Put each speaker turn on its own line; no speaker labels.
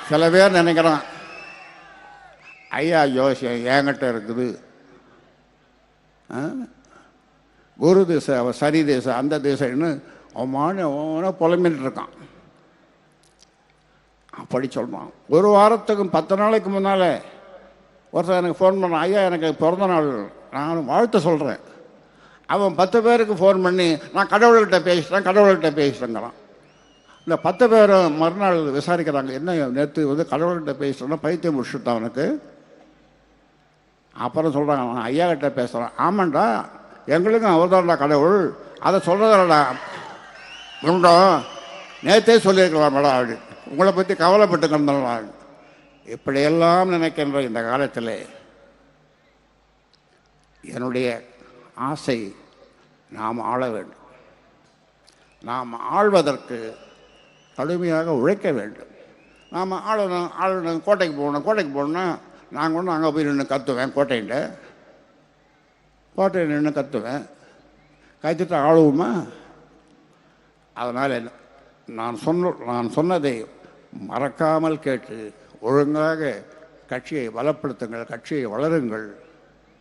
சில பேர் நினைக்கிறான் ஐயா ஜோசியம் என்கிட்ட இருக்குது, குரு திசை, அவன் சனி திசை, அந்த திசைன்னு அவமான புலம்பின்னு இருக்கான். அப்படி சொல்கிறான். ஒரு வாரத்துக்கு 10 நாளைக்கு முன்னால் ஒருத்தர் எனக்கு ஃபோன் பண்ணான், ஐயா எனக்கு பிறந்த நாள், நான் வாழ்த்து சொல்கிறேன். அவன் 10 பேருக்கு ஃபோன் பண்ணி நான் கடவுள்கிட்ட பேசிட்டேங்கிறான். இந்த 10 பேரும் மறுநாள் விசாரிக்கிறாங்க, என்ன நேற்று கடவுள்கிட்ட பேசிட்டோன்னா பைத்தியம் முடிச்சுட்டான் அவனுக்கு. அப்புறம் சொல்கிறாங்க, நான் ஐயா கிட்ட பேசுகிறேன். ஆமாண்டா, எங்களுக்கும் அவர் தான்டா கடவுள், அதை சொல்கிறதாடா உண்டோ, நேற்றே சொல்லியிருக்கலாம் மேடம் அப்படி, உங்களை பற்றி கவலைப்பட்டு கிடந்தாங்க. இப்படியெல்லாம் நினைக்கின்ற இந்த காலத்தில் என்னுடைய ஆசை, நாம் ஆள வேண்டும். நாம் ஆள்வதற்கு கடுமையாக உழைக்க வேண்டும். நாம் ஆளணும் கோட்டைக்கு போகணுன்னா நாங்கள் ஒன்று அங்கே போய் நின்று கற்றுவேன், கோட்டையில் நின்று கற்றுவேன், கற்றுட்டு ஆளுவோமா? அதனால் நான் சொன்னதை மறக்காமல் கேட்டு ஒழுங்காக கட்சியை பலப்படுத்துங்கள், கட்சியை வளருங்கள்.